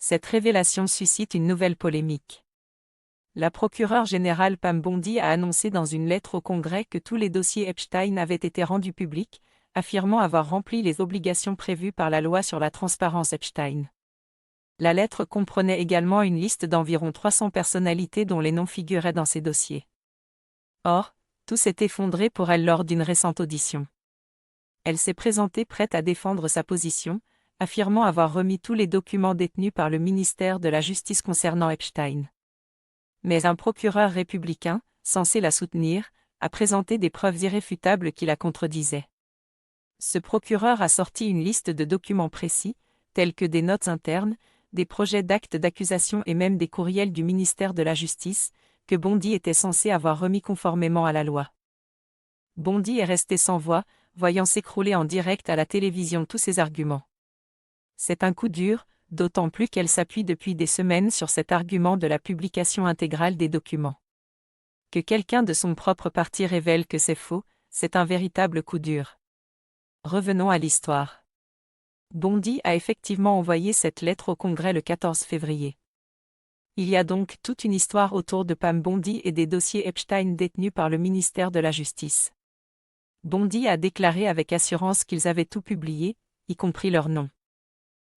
Cette révélation suscite une nouvelle polémique. La procureure générale Pam Bondi a annoncé dans une lettre au Congrès que tous les dossiers Epstein avaient été rendus publics, affirmant avoir rempli les obligations prévues par la loi sur la transparence Epstein. La lettre comprenait également une liste d'environ 300 personnalités dont les noms figuraient dans ces dossiers. Or, tout s'est effondré pour elle lors d'une récente audition. Elle s'est présentée prête à défendre sa position, affirmant avoir remis tous les documents détenus par le ministère de la Justice concernant Epstein. Mais un procureur républicain, censé la soutenir, a présenté des preuves irréfutables qui la contredisaient. Ce procureur a sorti une liste de documents précis, tels que des notes internes, des projets d'actes d'accusation et même des courriels du ministère de la Justice, que Bondi était censé avoir remis conformément à la loi. Bondi est restée sans voix, voyant s'écrouler en direct à la télévision tous ses arguments. C'est un coup dur, d'autant plus qu'elle s'appuie depuis des semaines sur cet argument de la publication intégrale des documents. Que quelqu'un de son propre parti révèle que c'est faux, c'est un véritable coup dur. Revenons à l'histoire. Bondi a effectivement envoyé cette lettre au Congrès le 14 février. Il y a donc toute une histoire autour de Pam Bondi et des dossiers Epstein détenus par le ministère de la Justice. Bondi a déclaré avec assurance qu'ils avaient tout publié, y compris leur nom.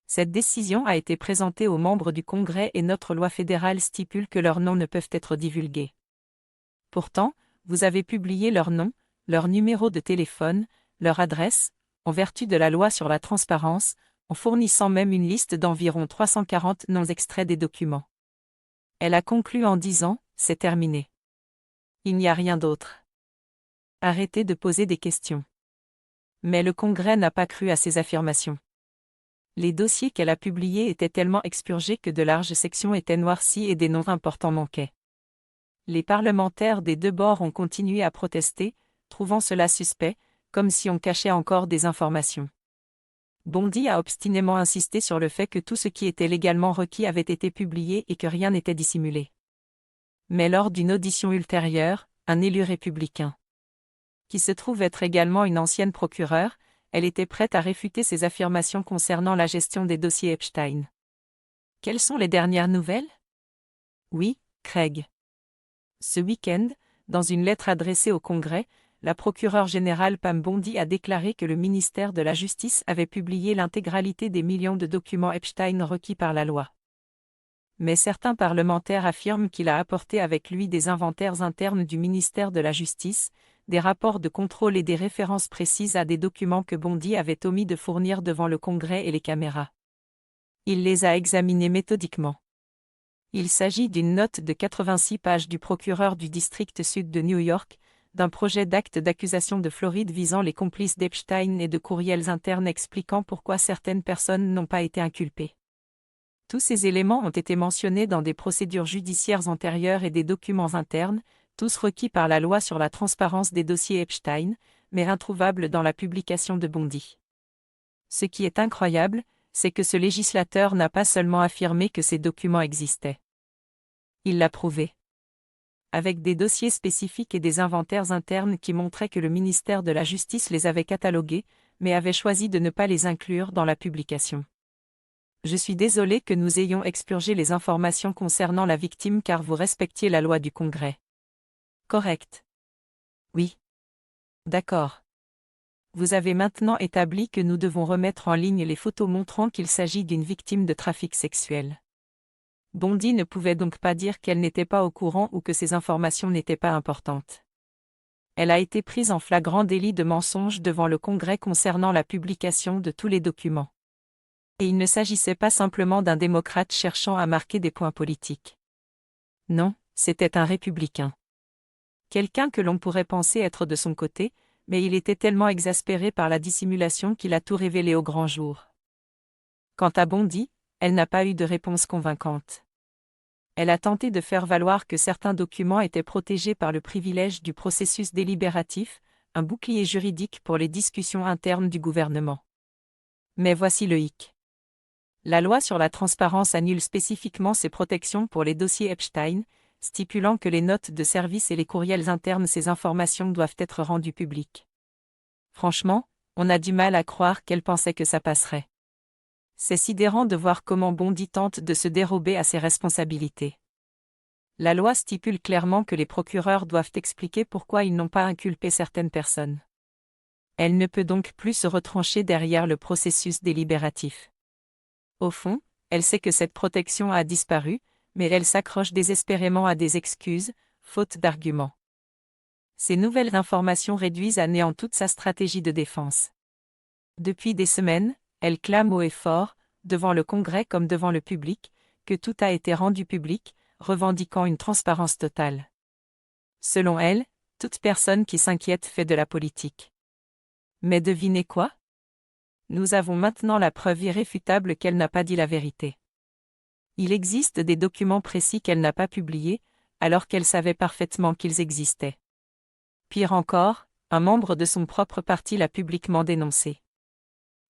Cette décision a été présentée aux membres du Congrès et notre loi fédérale stipule que leurs noms ne peuvent être divulgués. Pourtant, vous avez publié leur nom, leur numéro de téléphone, leur adresse, en vertu de la loi sur la transparence, en fournissant même une liste d'environ 340 noms extraits des documents. Elle a conclu en disant « C'est terminé. Il n'y a rien d'autre. Arrêtez de poser des questions. » Mais le Congrès n'a pas cru à ces affirmations. Les dossiers qu'elle a publiés étaient tellement expurgés que de larges sections étaient noircies et des noms importants manquaient. Les parlementaires des deux bords ont continué à protester, trouvant cela suspect, comme si on cachait encore des informations. Bondi a obstinément insisté sur le fait que tout ce qui était légalement requis avait été publié et que rien n'était dissimulé. Mais lors d'une audition ultérieure, un élu républicain, qui se trouve être également une ancienne procureure, elle était prête à réfuter ces affirmations concernant la gestion des dossiers Epstein. Quelles sont les dernières nouvelles? Oui, Craig. Ce week-end, dans une lettre adressée au Congrès, la procureure générale Pam Bondi a déclaré que le ministère de la Justice avait publié l'intégralité des millions de documents Epstein requis par la loi. Mais certains parlementaires affirment qu'il a apporté avec lui des inventaires internes du ministère de la Justice, des rapports de contrôle et des références précises à des documents que Bondi avait omis de fournir devant le Congrès et les caméras. Il les a examinés méthodiquement. Il s'agit d'une note de 86 pages du procureur du district sud de New York, d'un projet d'acte d'accusation de Floride visant les complices d'Epstein et de courriels internes expliquant pourquoi certaines personnes n'ont pas été inculpées. Tous ces éléments ont été mentionnés dans des procédures judiciaires antérieures et des documents internes, tous requis par la loi sur la transparence des dossiers Epstein, mais introuvables dans la publication de Bondi. Ce qui est incroyable, c'est que ce législateur n'a pas seulement affirmé que ces documents existaient. Il l'a prouvé. Avec des dossiers spécifiques et des inventaires internes qui montraient que le ministère de la Justice les avait catalogués, mais avait choisi de ne pas les inclure dans la publication. Je suis désolé que nous ayons expurgé les informations concernant la victime car vous respectiez la loi du Congrès. Correct. Oui. D'accord. Vous avez maintenant établi que nous devons remettre en ligne les photos montrant qu'il s'agit d'une victime de trafic sexuel. Bondi ne pouvait donc pas dire qu'elle n'était pas au courant ou que ces informations n'étaient pas importantes. Elle a été prise en flagrant délit de mensonge devant le Congrès concernant la publication de tous les documents. Et il ne s'agissait pas simplement d'un démocrate cherchant à marquer des points politiques. Non, c'était un républicain. Quelqu'un que l'on pourrait penser être de son côté, mais il était tellement exaspéré par la dissimulation qu'il a tout révélé au grand jour. Quant à Bondi, elle n'a pas eu de réponse convaincante. Elle a tenté de faire valoir que certains documents étaient protégés par le privilège du processus délibératif, un bouclier juridique pour les discussions internes du gouvernement. Mais voici le hic. La loi sur la transparence annule spécifiquement ces protections pour les dossiers Epstein, stipulant que les notes de service et les courriels internes ces informations doivent être rendues publiques. Franchement, on a du mal à croire qu'elle pensait que ça passerait. C'est sidérant de voir comment Bondi tente de se dérober à ses responsabilités. La loi stipule clairement que les procureurs doivent expliquer pourquoi ils n'ont pas inculpé certaines personnes. Elle ne peut donc plus se retrancher derrière le processus délibératif. Au fond, elle sait que cette protection a disparu, mais elle s'accroche désespérément à des excuses, faute d'arguments. Ces nouvelles informations réduisent à néant toute sa stratégie de défense. Depuis des semaines, elle clame haut et fort, devant le Congrès comme devant le public, que tout a été rendu public, revendiquant une transparence totale. Selon elle, toute personne qui s'inquiète fait de la politique. Mais devinez quoi? Nous avons maintenant la preuve irréfutable qu'elle n'a pas dit la vérité. Il existe des documents précis qu'elle n'a pas publiés, alors qu'elle savait parfaitement qu'ils existaient. Pire encore, un membre de son propre parti l'a publiquement dénoncé.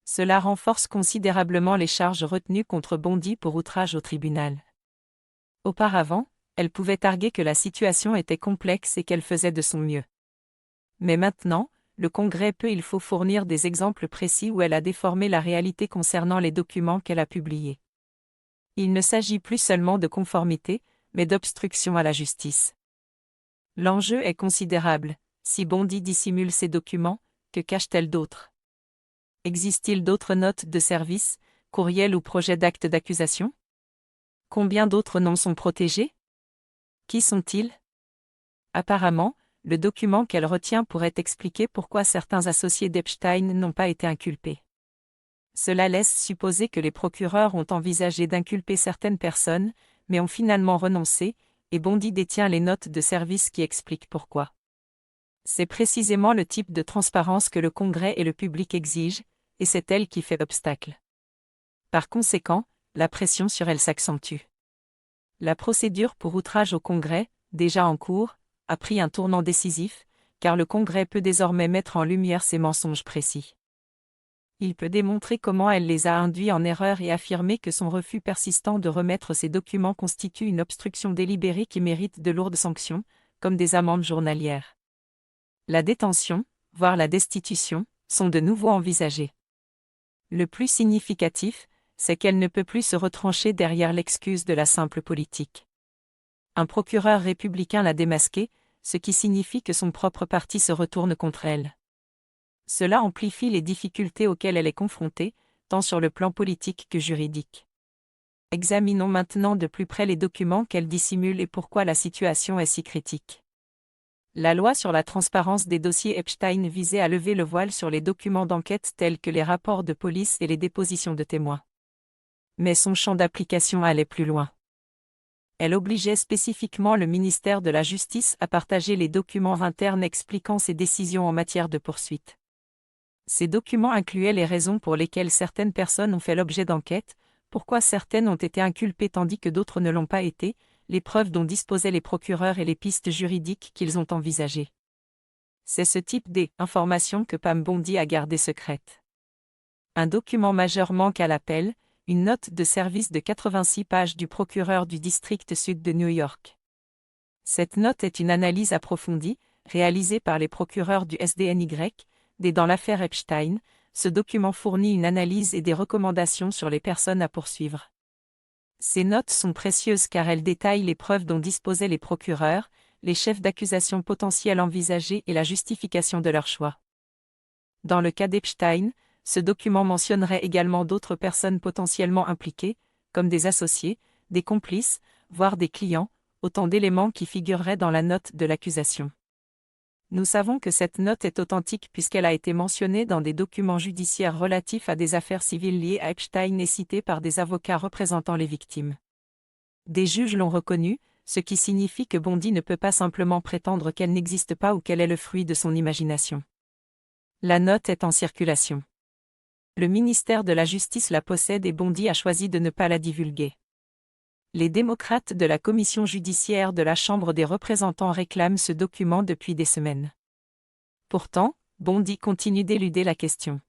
Cela renforce considérablement les charges retenues contre Bondi pour outrage au tribunal. Auparavant, elle pouvait arguer que la situation était complexe et qu'elle faisait de son mieux. Mais maintenant, le Congrès il faut fournir des exemples précis où elle a déformé la réalité concernant les documents qu'elle a publiés. Il ne s'agit plus seulement de conformité, mais d'obstruction à la justice. L'enjeu est considérable. Si Bondi dissimule ces documents, que cache-t-elle d'autre? Existe-t-il d'autres notes de service, courriels ou projets d'actes d'accusation? Combien d'autres noms sont protégés? Qui sont-ils? Apparemment, le document qu'elle retient pourrait expliquer pourquoi certains associés d'Epstein n'ont pas été inculpés. Cela laisse supposer que les procureurs ont envisagé d'inculper certaines personnes, mais ont finalement renoncé, et Bondi détient les notes de service qui expliquent pourquoi. C'est précisément le type de transparence que le Congrès et le public exigent, et c'est elle qui fait obstacle. Par conséquent, la pression sur elle s'accentue. La procédure pour outrage au Congrès, déjà en cours, a pris un tournant décisif, car le Congrès peut désormais mettre en lumière ces mensonges précis. Il peut démontrer comment elle les a induits en erreur et affirmer que son refus persistant de remettre ces documents constitue une obstruction délibérée qui mérite de lourdes sanctions, comme des amendes journalières. La détention, voire la destitution, sont de nouveau envisagées. Le plus significatif, c'est qu'elle ne peut plus se retrancher derrière l'excuse de la simple politique. Un procureur républicain l'a démasquée, ce qui signifie que son propre parti se retourne contre elle. Cela amplifie les difficultés auxquelles elle est confrontée, tant sur le plan politique que juridique. Examinons maintenant de plus près les documents qu'elle dissimule et pourquoi la situation est si critique. La loi sur la transparence des dossiers Epstein visait à lever le voile sur les documents d'enquête tels que les rapports de police et les dépositions de témoins. Mais son champ d'application allait plus loin. Elle obligeait spécifiquement le ministère de la Justice à partager les documents internes expliquant ses décisions en matière de poursuite. Ces documents incluaient les raisons pour lesquelles certaines personnes ont fait l'objet d'enquêtes, pourquoi certaines ont été inculpées tandis que d'autres ne l'ont pas été, les preuves dont disposaient les procureurs et les pistes juridiques qu'ils ont envisagées. C'est ce type d'informations que Pam Bondi a gardé secrète. Un document majeur manque à l'appel, une note de service de 86 pages du procureur du district sud de New York. Cette note est une analyse approfondie, réalisée par les procureurs du SDNY, dans l'affaire Epstein. Ce document fournit une analyse et des recommandations sur les personnes à poursuivre. Ces notes sont précieuses car elles détaillent les preuves dont disposaient les procureurs, les chefs d'accusation potentiels envisagés et la justification de leur choix. Dans le cas d'Epstein, ce document mentionnerait également d'autres personnes potentiellement impliquées, comme des associés, des complices, voire des clients, autant d'éléments qui figureraient dans la note de l'accusation. Nous savons que cette note est authentique puisqu'elle a été mentionnée dans des documents judiciaires relatifs à des affaires civiles liées à Epstein et citée par des avocats représentant les victimes. Des juges l'ont reconnue, ce qui signifie que Bondi ne peut pas simplement prétendre qu'elle n'existe pas ou qu'elle est le fruit de son imagination. La note est en circulation. Le ministère de la Justice la possède et Bondi a choisi de ne pas la divulguer. Les démocrates de la commission judiciaire de la Chambre des représentants réclament ce document depuis des semaines. Pourtant, Bondi continue d'éluder la question.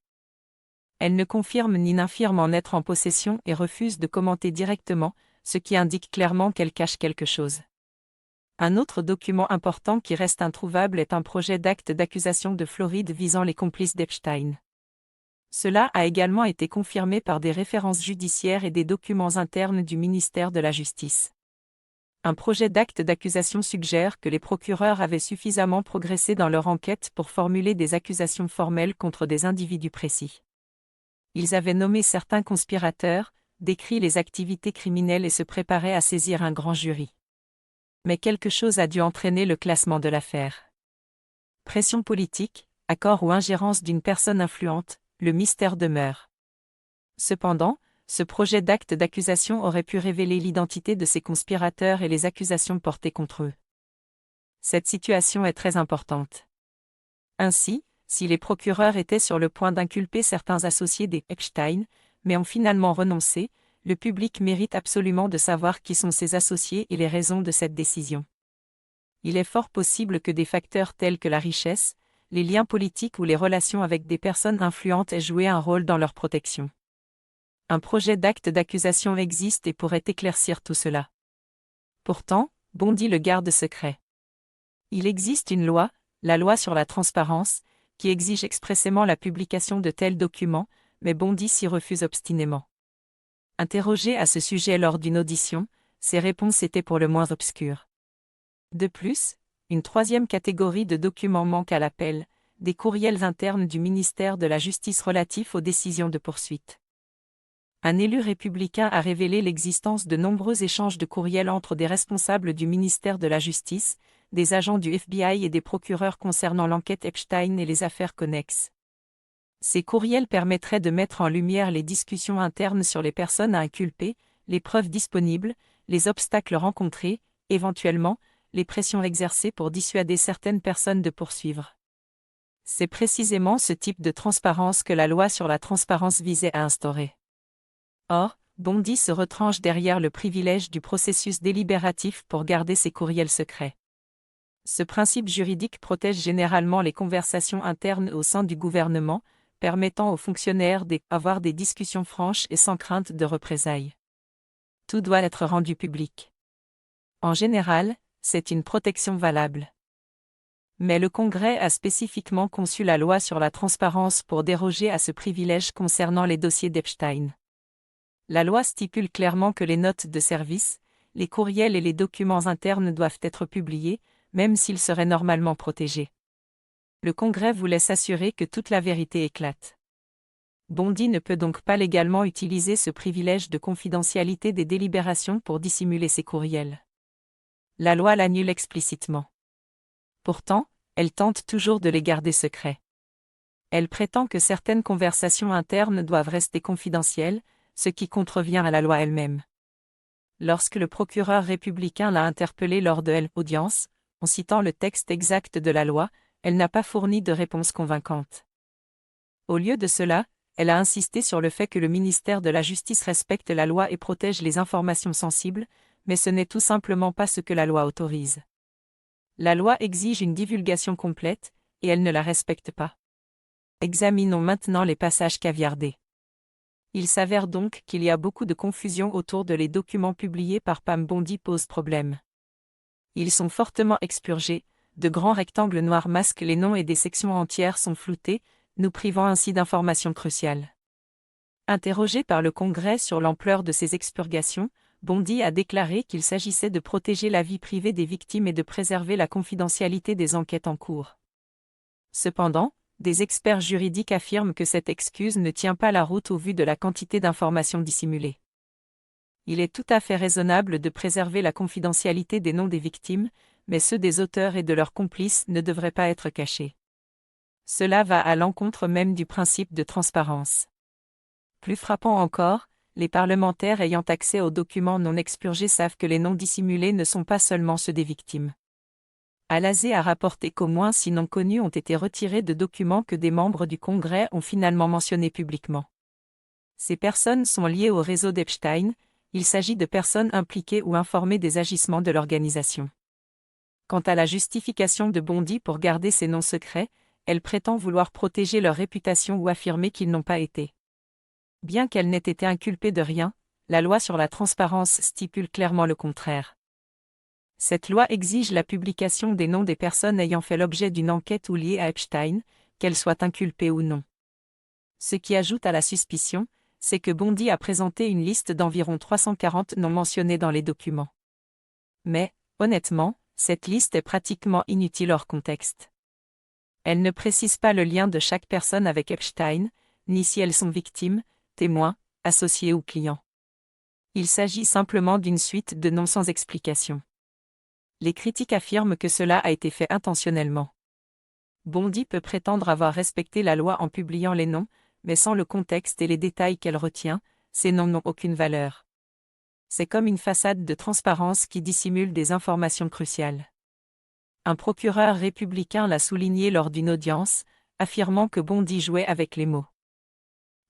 Elle ne confirme ni n'infirme en être en possession et refuse de commenter directement, ce qui indique clairement qu'elle cache quelque chose. Un autre document important qui reste introuvable est un projet d'acte d'accusation de Floride visant les complices d'Epstein. Cela a également été confirmé par des références judiciaires et des documents internes du ministère de la Justice. Un projet d'acte d'accusation suggère que les procureurs avaient suffisamment progressé dans leur enquête pour formuler des accusations formelles contre des individus précis. Ils avaient nommé certains conspirateurs, décrit les activités criminelles et se préparaient à saisir un grand jury. Mais quelque chose a dû entraîner le classement de l'affaire. Pression politique, accord ou ingérence d'une personne influente, le mystère demeure. Cependant, ce projet d'acte d'accusation aurait pu révéler l'identité de ces conspirateurs et les accusations portées contre eux. Cette situation est très importante. Ainsi, si les procureurs étaient sur le point d'inculper certains associés des Epstein, mais ont finalement renoncé, le public mérite absolument de savoir qui sont ces associés et les raisons de cette décision. Il est fort possible que des facteurs tels que la richesse, les liens politiques ou les relations avec des personnes influentes aient joué un rôle dans leur protection. Un projet d'acte d'accusation existe et pourrait éclaircir tout cela. Pourtant, Bondi le garde secret. Il existe une loi, la loi sur la transparence, qui exige expressément la publication de tels documents, mais Bondi s'y refuse obstinément. Interrogé à ce sujet lors d'une audition, ses réponses étaient pour le moins obscures. De plus, une troisième catégorie de documents manque à l'appel, des courriels internes du ministère de la Justice relatifs aux décisions de poursuite. Un élu républicain a révélé l'existence de nombreux échanges de courriels entre des responsables du ministère de la Justice, des agents du FBI et des procureurs concernant l'enquête Epstein et les affaires connexes. Ces courriels permettraient de mettre en lumière les discussions internes sur les personnes à inculper, les preuves disponibles, les obstacles rencontrés, éventuellement, les pressions exercées pour dissuader certaines personnes de poursuivre. C'est précisément ce type de transparence que la loi sur la transparence visait à instaurer. Or, Bondi se retranche derrière le privilège du processus délibératif pour garder ses courriels secrets. Ce principe juridique protège généralement les conversations internes au sein du gouvernement, permettant aux fonctionnaires d'avoir des discussions franches et sans crainte de représailles. Tout doit être rendu public. En général, c'est une protection valable. Mais le Congrès a spécifiquement conçu la loi sur la transparence pour déroger à ce privilège concernant les dossiers d'Epstein. La loi stipule clairement que les notes de service, les courriels et les documents internes doivent être publiés, même s'ils seraient normalement protégés. Le Congrès voulait s'assurer que toute la vérité éclate. Bondi ne peut donc pas légalement utiliser ce privilège de confidentialité des délibérations pour dissimuler ses courriels. La loi l'annule explicitement. Pourtant, elle tente toujours de les garder secrets. Elle prétend que certaines conversations internes doivent rester confidentielles, ce qui contrevient à la loi elle-même. Lorsque le procureur républicain l'a interpellée lors de l'audience, en citant le texte exact de la loi, elle n'a pas fourni de réponse convaincante. Au lieu de cela, elle a insisté sur le fait que le ministère de la Justice respecte la loi et protège les informations sensibles, mais ce n'est tout simplement pas ce que la loi autorise. La loi exige une divulgation complète, et elle ne la respecte pas. Examinons maintenant les passages caviardés. Il s'avère donc qu'il y a beaucoup de confusion autour de les documents publiés par Pam Bondi posent problème. Ils sont fortement expurgés, de grands rectangles noirs masquent les noms et des sections entières sont floutées, nous privant ainsi d'informations cruciales. Interrogé par le Congrès sur l'ampleur de ces expurgations, Bondi a déclaré qu'il s'agissait de protéger la vie privée des victimes et de préserver la confidentialité des enquêtes en cours. Cependant, des experts juridiques affirment que cette excuse ne tient pas la route au vu de la quantité d'informations dissimulées. Il est tout à fait raisonnable de préserver la confidentialité des noms des victimes, mais ceux des auteurs et de leurs complices ne devraient pas être cachés. Cela va à l'encontre même du principe de transparence. Plus frappant encore, les parlementaires ayant accès aux documents non expurgés savent que les noms dissimulés ne sont pas seulement ceux des victimes. Al-Azé a rapporté qu'au moins 6 noms connus ont été retirés de documents que des membres du Congrès ont finalement mentionnés publiquement. Ces personnes sont liées au réseau d'Epstein, il s'agit de personnes impliquées ou informées des agissements de l'organisation. Quant à la justification de Bondi pour garder ces noms secrets, elle prétend vouloir protéger leur réputation ou affirmer qu'ils n'ont pas été. Bien qu'elle n'ait été inculpée de rien, la loi sur la transparence stipule clairement le contraire. Cette loi exige la publication des noms des personnes ayant fait l'objet d'une enquête ou liées à Epstein, qu'elles soient inculpées ou non. Ce qui ajoute à la suspicion, c'est que Bondi a présenté une liste d'environ 340 noms mentionnés dans les documents. Mais, honnêtement, cette liste est pratiquement inutile hors contexte. Elle ne précise pas le lien de chaque personne avec Epstein, ni si elles sont victimes, témoins, associés ou clients. Il s'agit simplement d'une suite de noms sans explication. Les critiques affirment que cela a été fait intentionnellement. Bondi peut prétendre avoir respecté la loi en publiant les noms, mais sans le contexte et les détails qu'elle retient, ces noms n'ont aucune valeur. C'est comme une façade de transparence qui dissimule des informations cruciales. Un procureur républicain l'a souligné lors d'une audience, affirmant que Bondi jouait avec les mots.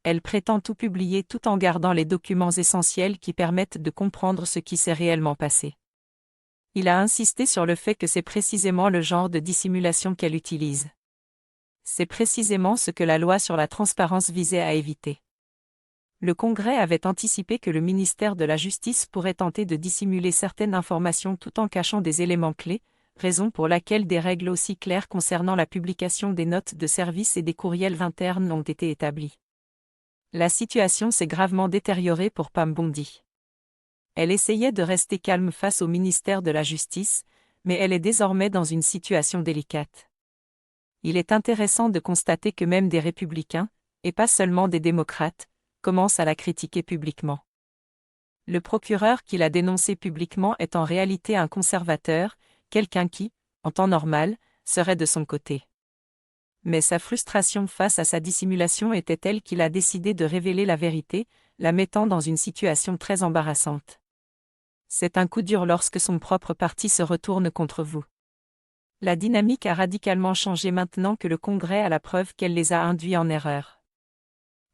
Elle prétend tout publier tout en gardant les documents essentiels qui permettent de comprendre ce qui s'est réellement passé. Il a insisté sur le fait que c'est précisément le genre de dissimulation qu'elle utilise. C'est précisément ce que la loi sur la transparence visait à éviter. Le Congrès avait anticipé que le ministère de la Justice pourrait tenter de dissimuler certaines informations tout en cachant des éléments clés, raison pour laquelle des règles aussi claires concernant la publication des notes de service et des courriels internes ont été établies. La situation s'est gravement détériorée pour Pam Bondi. Elle essayait de rester calme face au ministère de la Justice, mais elle est désormais dans une situation délicate. Il est intéressant de constater que même des républicains, et pas seulement des démocrates, commencent à la critiquer publiquement. Le procureur qui l'a dénoncé publiquement est en réalité un conservateur, quelqu'un qui, en temps normal, serait de son côté. Mais sa frustration face à sa dissimulation était telle qu'il a décidé de révéler la vérité, la mettant dans une situation très embarrassante. C'est un coup dur lorsque son propre parti se retourne contre vous. La dynamique a radicalement changé maintenant que le Congrès a la preuve qu'elle les a induits en erreur.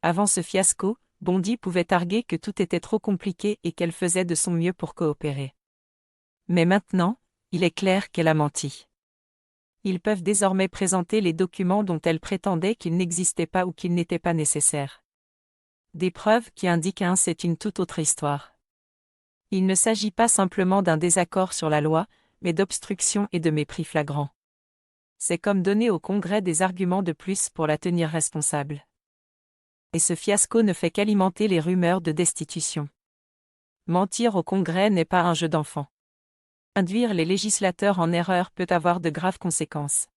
Avant ce fiasco, Bondi pouvait arguer que tout était trop compliqué et qu'elle faisait de son mieux pour coopérer. Mais maintenant, il est clair qu'elle a menti. Ils peuvent désormais présenter les documents dont elle prétendait qu'ils n'existaient pas ou qu'ils n'étaient pas nécessaires. Des preuves qui indiquent c'est une toute autre histoire. Il ne s'agit pas simplement d'un désaccord sur la loi, mais d'obstruction et de mépris flagrant. C'est comme donner au Congrès des arguments de plus pour la tenir responsable. Et ce fiasco ne fait qu'alimenter les rumeurs de destitution. Mentir au Congrès n'est pas un jeu d'enfant. Induire les législateurs en erreur peut avoir de graves conséquences.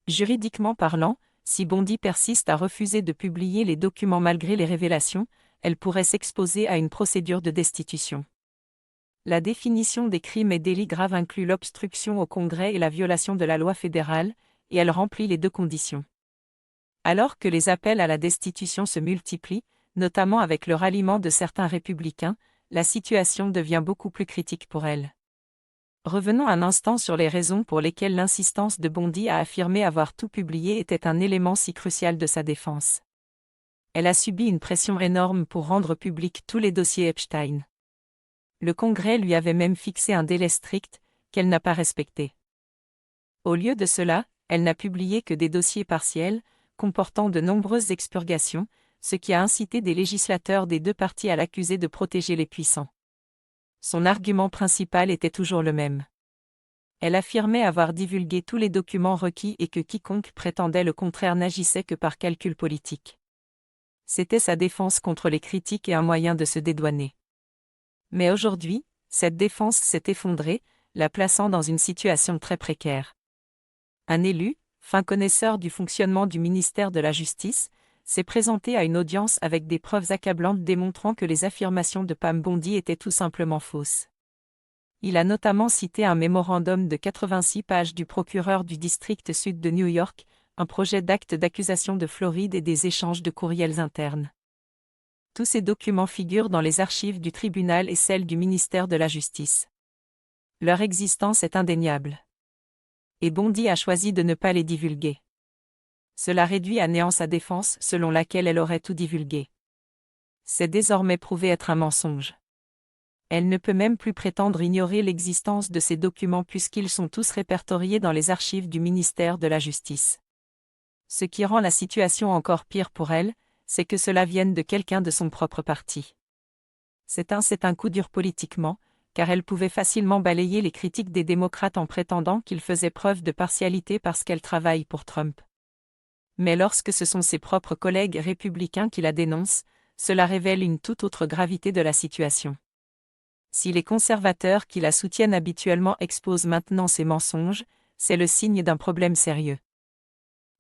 Juridiquement parlant, si Bondi persiste à refuser de publier les documents malgré les révélations, elle pourrait s'exposer à une procédure de destitution. La définition des crimes et délits graves inclut l'obstruction au Congrès et la violation de la loi fédérale, et elle remplit les deux conditions. Alors que les appels à la destitution se multiplient, notamment avec le ralliement de certains républicains, la situation devient beaucoup plus critique pour elle. Revenons un instant sur les raisons pour lesquelles l'insistance de Bondi à affirmer avoir tout publié était un élément si crucial de sa défense. Elle a subi une pression énorme pour rendre publics tous les dossiers Epstein. Le Congrès lui avait même fixé un délai strict, qu'elle n'a pas respecté. Au lieu de cela, elle n'a publié que des dossiers partiels, comportant de nombreuses expurgations, ce qui a incité des législateurs des deux partis à l'accuser de protéger les puissants. Son argument principal était toujours le même. Elle affirmait avoir divulgué tous les documents requis et que quiconque prétendait le contraire n'agissait que par calcul politique. C'était sa défense contre les critiques et un moyen de se dédouaner. Mais aujourd'hui, cette défense s'est effondrée, la plaçant dans une situation très précaire. Un élu, fin connaisseur du fonctionnement du ministère de la Justice, s'est présenté à une audience avec des preuves accablantes démontrant que les affirmations de Pam Bondi étaient tout simplement fausses. Il a notamment cité un mémorandum de 86 pages du procureur du district sud de New York, un projet d'acte d'accusation de Floride et des échanges de courriels internes. Tous ces documents figurent dans les archives du tribunal et celles du ministère de la Justice. Leur existence est indéniable. Et Bondi a choisi de ne pas les divulguer. Cela réduit à néant sa défense selon laquelle elle aurait tout divulgué. C'est désormais prouvé être un mensonge. Elle ne peut même plus prétendre ignorer l'existence de ces documents puisqu'ils sont tous répertoriés dans les archives du ministère de la Justice. Ce qui rend la situation encore pire pour elle, c'est que cela vienne de quelqu'un de son propre parti. C'est un coup dur politiquement, car elle pouvait facilement balayer les critiques des démocrates en prétendant qu'ils faisaient preuve de partialité parce qu'elle travaille pour Trump. Mais lorsque ce sont ses propres collègues républicains qui la dénoncent, cela révèle une toute autre gravité de la situation. Si les conservateurs qui la soutiennent habituellement exposent maintenant ces mensonges, c'est le signe d'un problème sérieux.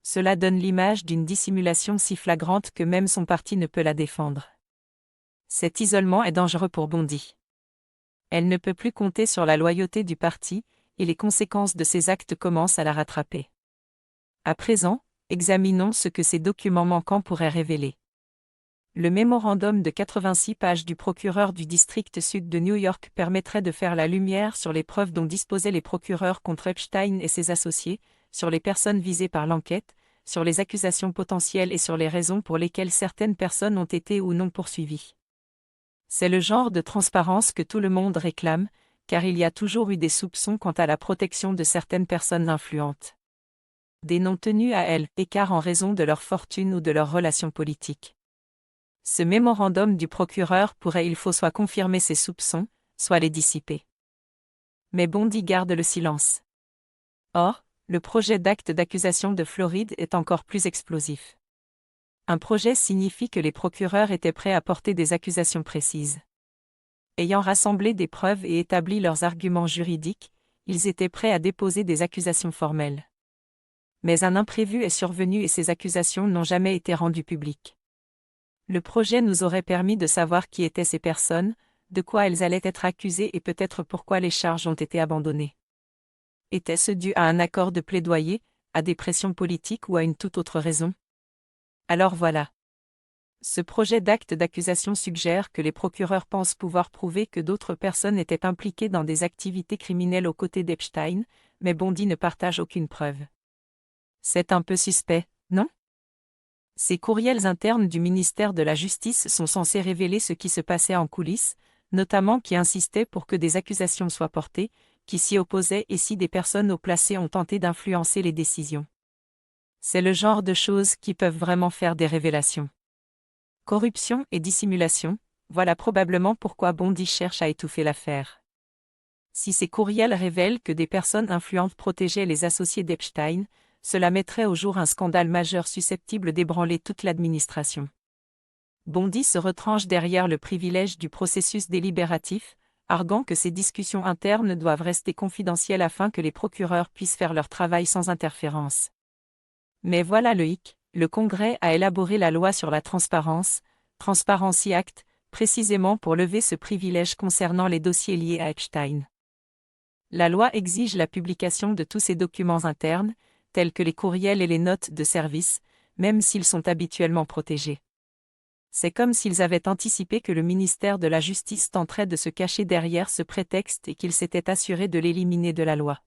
Cela donne l'image d'une dissimulation si flagrante que même son parti ne peut la défendre. Cet isolement est dangereux pour Bondi. Elle ne peut plus compter sur la loyauté du parti, et les conséquences de ses actes commencent à la rattraper. À présent, examinons ce que ces documents manquants pourraient révéler. Le mémorandum de 86 pages du procureur du district sud de New York permettrait de faire la lumière sur les preuves dont disposaient les procureurs contre Epstein et ses associés, sur les personnes visées par l'enquête, sur les accusations potentielles et sur les raisons pour lesquelles certaines personnes ont été ou non poursuivies. C'est le genre de transparence que tout le monde réclame, car il y a toujours eu des soupçons quant à la protection de certaines personnes influentes. Des noms tenus à elles, écart en raison de leur fortune ou de leurs relations politiques. Ce mémorandum du procureur pourrait soit confirmer ces soupçons, soit les dissiper. Mais Bondi garde le silence. Or, le projet d'acte d'accusation de Floride est encore plus explosif. Un projet signifie que les procureurs étaient prêts à porter des accusations précises. Ayant rassemblé des preuves et établi leurs arguments juridiques, ils étaient prêts à déposer des accusations formelles. Mais un imprévu est survenu et ces accusations n'ont jamais été rendues publiques. Le projet nous aurait permis de savoir qui étaient ces personnes, de quoi elles allaient être accusées et peut-être pourquoi les charges ont été abandonnées. Était-ce dû à un accord de plaidoyer, à des pressions politiques ou à une toute autre raison? Alors voilà. Ce projet d'acte d'accusation suggère que les procureurs pensent pouvoir prouver que d'autres personnes étaient impliquées dans des activités criminelles aux côtés d'Epstein, mais Bondi ne partage aucune preuve. C'est un peu suspect, non? Ces courriels internes du ministère de la Justice sont censés révéler ce qui se passait en coulisses, notamment qui insistaient pour que des accusations soient portées, qui s'y opposaient et si des personnes haut placées ont tenté d'influencer les décisions. C'est le genre de choses qui peuvent vraiment faire des révélations. Corruption et dissimulation, voilà probablement pourquoi Bondi cherche à étouffer l'affaire. Si ces courriels révèlent que des personnes influentes protégeaient les associés d'Epstein, cela mettrait au jour un scandale majeur susceptible d'ébranler toute l'administration. Bondi se retranche derrière le privilège du processus délibératif, arguant que ces discussions internes doivent rester confidentielles afin que les procureurs puissent faire leur travail sans interférence. Mais voilà le hic, le Congrès a élaboré la loi sur la transparence, Transparency Act, précisément pour lever ce privilège concernant les dossiers liés à Epstein. La loi exige la publication de tous ces documents internes, tels que les courriels et les notes de service, même s'ils sont habituellement protégés. C'est comme s'ils avaient anticipé que le ministère de la Justice tenterait de se cacher derrière ce prétexte et qu'ils s'étaient assurés de l'éliminer de la loi.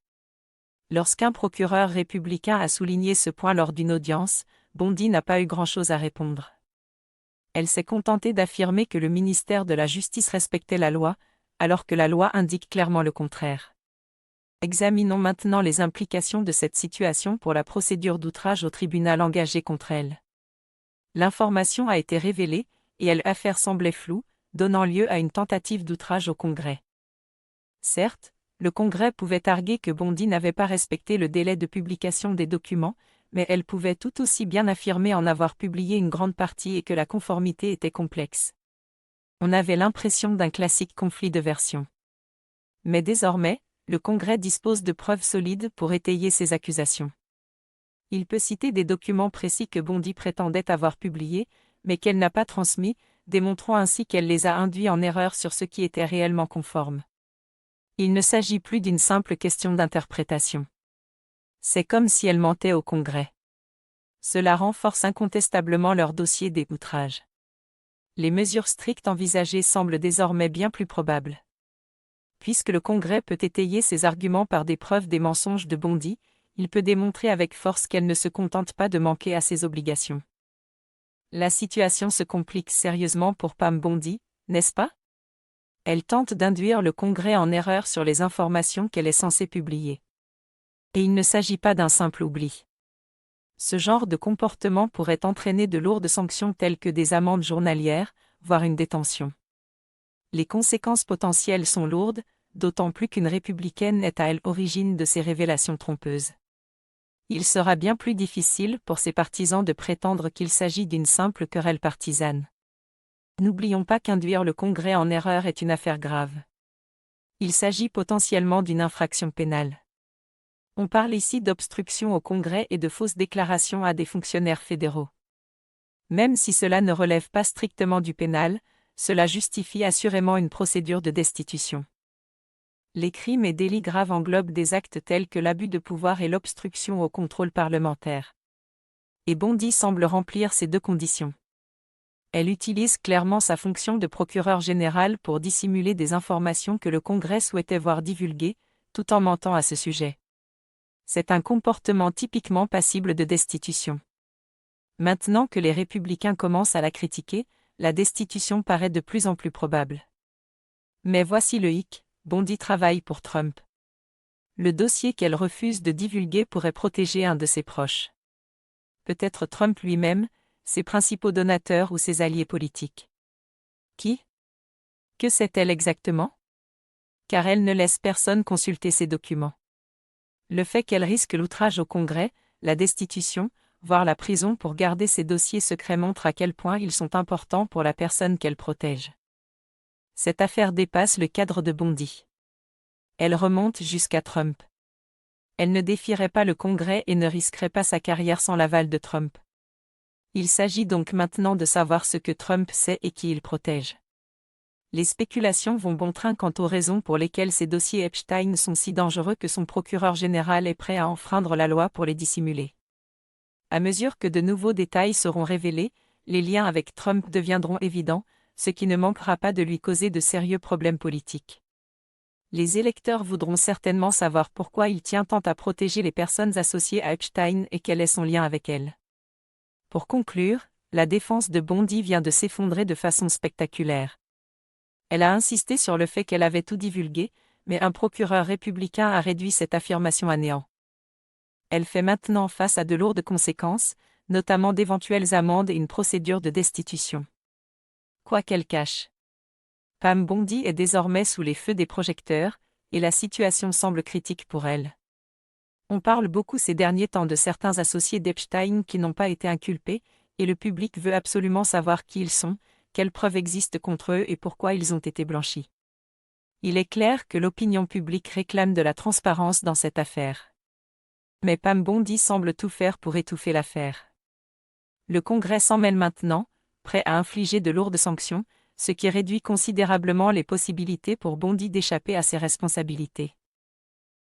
Lorsqu'un procureur républicain a souligné ce point lors d'une audience, Bondi n'a pas eu grand-chose à répondre. Elle s'est contentée d'affirmer que le ministère de la Justice respectait la loi, alors que la loi indique clairement le contraire. Examinons maintenant les implications de cette situation pour la procédure d'outrage au tribunal engagée contre elle. L'information a été révélée, et l'affaire semblait floue, donnant lieu à une tentative d'outrage au Congrès. Certes, le Congrès pouvait arguer que Bondi n'avait pas respecté le délai de publication des documents, mais elle pouvait tout aussi bien affirmer en avoir publié une grande partie et que la conformité était complexe. On avait l'impression d'un classique conflit de versions. Mais désormais, le Congrès dispose de preuves solides pour étayer ces accusations. Il peut citer des documents précis que Bondi prétendait avoir publiés, mais qu'elle n'a pas transmis, démontrant ainsi qu'elle les a induits en erreur sur ce qui était réellement conforme. Il ne s'agit plus d'une simple question d'interprétation. C'est comme si elle mentait au Congrès. Cela renforce incontestablement leur dossier d'outrage. Les mesures strictes envisagées semblent désormais bien plus probables. Puisque le Congrès peut étayer ses arguments par des preuves des mensonges de Bondi, il peut démontrer avec force qu'elle ne se contente pas de manquer à ses obligations. La situation se complique sérieusement pour Pam Bondi, n'est-ce pas? Elle tente d'induire le Congrès en erreur sur les informations qu'elle est censée publier. Et il ne s'agit pas d'un simple oubli. Ce genre de comportement pourrait entraîner de lourdes sanctions telles que des amendes journalières, voire une détention. Les conséquences potentielles sont lourdes, d'autant plus qu'une républicaine est à elle origine de ces révélations trompeuses. Il sera bien plus difficile pour ses partisans de prétendre qu'il s'agit d'une simple querelle partisane. N'oublions pas qu'induire le Congrès en erreur est une affaire grave. Il s'agit potentiellement d'une infraction pénale. On parle ici d'obstruction au Congrès et de fausses déclarations à des fonctionnaires fédéraux. Même si cela ne relève pas strictement du pénal, cela justifie assurément une procédure de destitution. Les crimes et délits graves englobent des actes tels que l'abus de pouvoir et l'obstruction au contrôle parlementaire. Et Bondi semble remplir ces deux conditions. Elle utilise clairement sa fonction de procureur général pour dissimuler des informations que le Congrès souhaitait voir divulguées, tout en mentant à ce sujet. C'est un comportement typiquement passible de destitution. Maintenant que les républicains commencent à la critiquer, la destitution paraît de plus en plus probable. Mais voici le hic, Bondi travaille pour Trump. Le dossier qu'elle refuse de divulguer pourrait protéger un de ses proches. Peut-être Trump lui-même, ses principaux donateurs ou ses alliés politiques. Qui? Que sait-elle exactement? Car elle ne laisse personne consulter ses documents. Le fait qu'elle risque l'outrage au Congrès, la destitution, voire la prison pour garder ses dossiers secrets montre à quel point ils sont importants pour la personne qu'elle protège. Cette affaire dépasse le cadre de Bondi. Elle remonte jusqu'à Trump. Elle ne défierait pas le Congrès et ne risquerait pas sa carrière sans l'aval de Trump. Il s'agit donc maintenant de savoir ce que Trump sait et qui il protège. Les spéculations vont bon train quant aux raisons pour lesquelles ces dossiers Epstein sont si dangereux que son procureur général est prêt à enfreindre la loi pour les dissimuler. À mesure que de nouveaux détails seront révélés, les liens avec Trump deviendront évidents, ce qui ne manquera pas de lui causer de sérieux problèmes politiques. Les électeurs voudront certainement savoir pourquoi il tient tant à protéger les personnes associées à Epstein et quel est son lien avec elles. Pour conclure, la défense de Bondi vient de s'effondrer de façon spectaculaire. Elle a insisté sur le fait qu'elle avait tout divulgué, mais un procureur républicain a réduit cette affirmation à néant. Elle fait maintenant face à de lourdes conséquences, notamment d'éventuelles amendes et une procédure de destitution. Quoi qu'elle cache. Pam Bondi est désormais sous les feux des projecteurs, et la situation semble critique pour elle. On parle beaucoup ces derniers temps de certains associés d'Epstein qui n'ont pas été inculpés, et le public veut absolument savoir qui ils sont, quelles preuves existent contre eux et pourquoi ils ont été blanchis. Il est clair que l'opinion publique réclame de la transparence dans cette affaire. Mais Pam Bondi semble tout faire pour étouffer l'affaire. Le Congrès s'en mêle maintenant, prêt à infliger de lourdes sanctions, ce qui réduit considérablement les possibilités pour Bondi d'échapper à ses responsabilités.